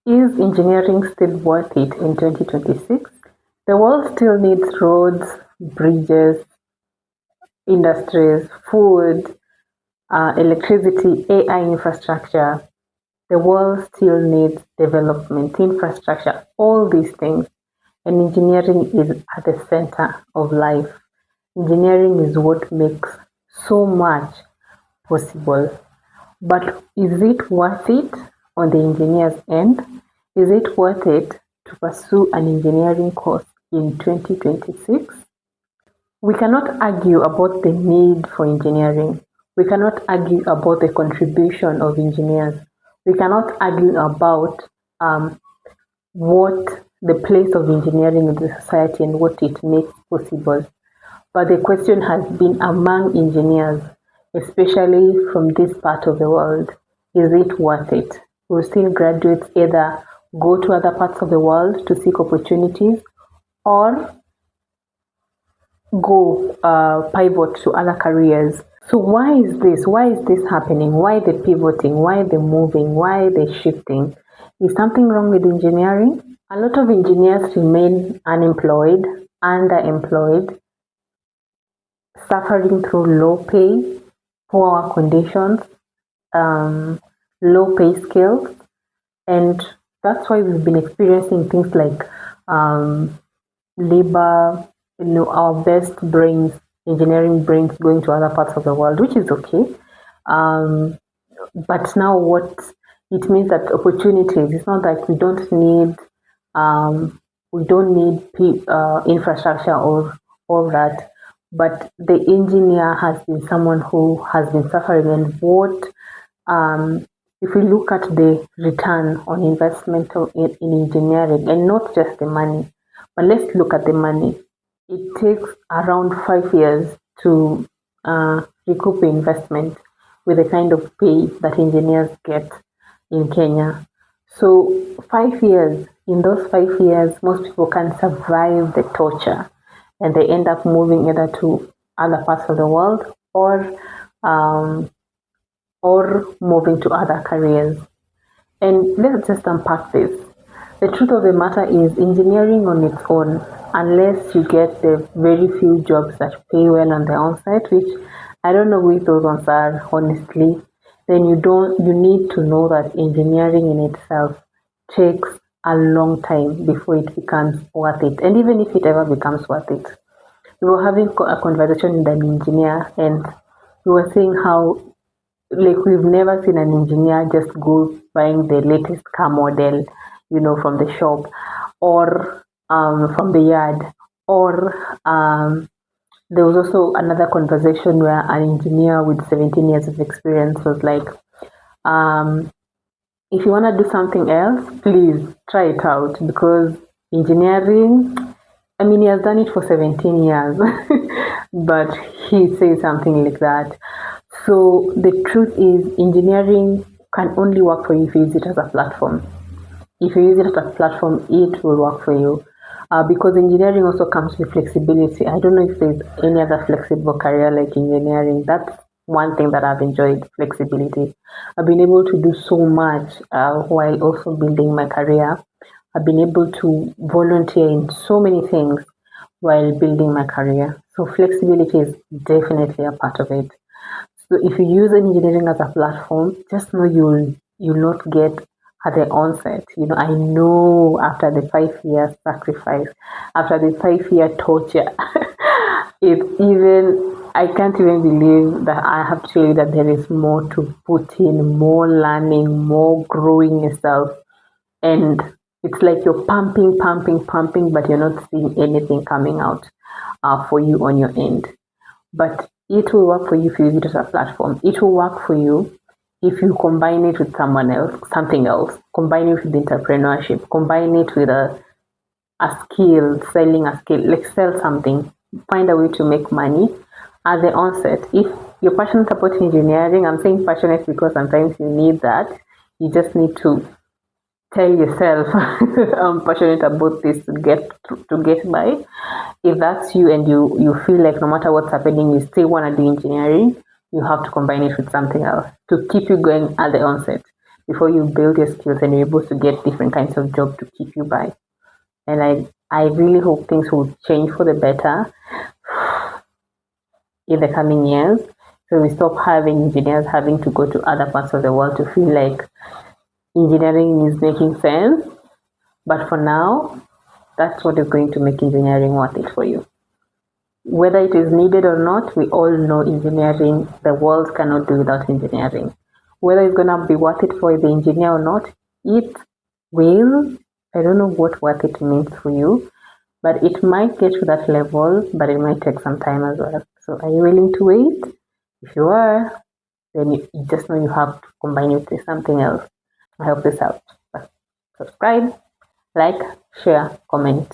Is engineering still worth it in 2026? The world still needs roads, bridges, industries, food, electricity, AI infrastructure. The world still needs development, infrastructure, all these things. And engineering is at the center of life. Engineering is what makes so much possible. But is it worth it on the engineer's end? Is it worth it to pursue an engineering course in 2026? We cannot argue about the need for engineering. We cannot argue about the contribution of engineers. We cannot argue about what the place of engineering in the society and what it makes possible. But the question has been among engineers, especially from this part of the world, is it worth it? We've seen graduates either go to other parts of the world to seek opportunities or go pivot to other careers. So why is this? Why is this happening? Why the pivoting? Why the moving? Why the shifting? Is something wrong with engineering? A lot of engineers remain unemployed, underemployed, suffering through low pay, poor conditions, low pay scales, and that's why we've been experiencing things like labor, our best brains, engineering brains going to other parts of the world, which is okay. But now what it means that opportunities, it's not like we don't need infrastructure or all that, but the engineer has been someone who has been suffering. And what if we look at the return on investment in engineering, and not just the money, but let's look at the money. It takes around 5 years to recoup the investment with the kind of pay that engineers get in Kenya. So 5 years, in those 5 years, most people can survive the torture and they end up moving either to other parts of the world or moving to other careers. And let's just unpack this. The truth of the matter is engineering on its own, unless you get the very few jobs that pay well on the onset, which I don't know which those ones are, honestly, then you need to know that engineering in itself takes a long time before it becomes worth it. And even if it ever becomes worth it. We were having a conversation with an engineer and we were saying how like we've never seen an engineer just go buying the latest car model, from the shop or from the yard. Or there was also another conversation where an engineer with 17 years of experience was like, if you want to do something else, please try it out because engineering, I mean, he has done it for 17 years, but he says something like that. So the truth is engineering can only work for you if you use it as a platform. If you use it as a platform, it will work for you. Because engineering also comes with flexibility. I don't know if there's any other flexible career like engineering. That's one thing that I've enjoyed, flexibility. I've been able to do so much while also building my career. I've been able to volunteer in so many things while building my career. So flexibility is definitely a part of it. So if you use engineering as a platform, just know you'll not get at the onset. I know after the 5 year sacrifice, after the 5 year torture, I can't even believe that I have to tell you that there is more to put in, more learning, more growing yourself. And it's like you're pumping, but you're not seeing anything coming out for you on your end. But it will work for you if you use it as a platform. It will work for you if you combine it with something else. Combine it with entrepreneurship. Combine it with a skill, selling a skill. Like sell something. Find a way to make money at the onset. If you're passionate about engineering, I'm saying passionate because sometimes you need that. You just need to tell yourself I'm passionate about this to get by. If that's you and you feel like no matter what's happening you still want to do engineering, you have to combine it with something else to keep you going at the onset. before you build your skills and you're able to get different kinds of jobs to keep you by. And I really hope things will change for the better in the coming years. So we stop having engineers having to go to other parts of the world to feel like engineering is making sense. But for now, that's what is going to make engineering worth it for you. Whether it is needed or not, we all know engineering, the world cannot do without engineering. Whether it's going to be worth it for the engineer or not, it will. I don't know what worth it means for you, but it might get to that level, but it might take some time as well. So are you willing to wait? If you are, then you just know you have to combine it with something else. I hope this helps. Subscribe, like, share, comment.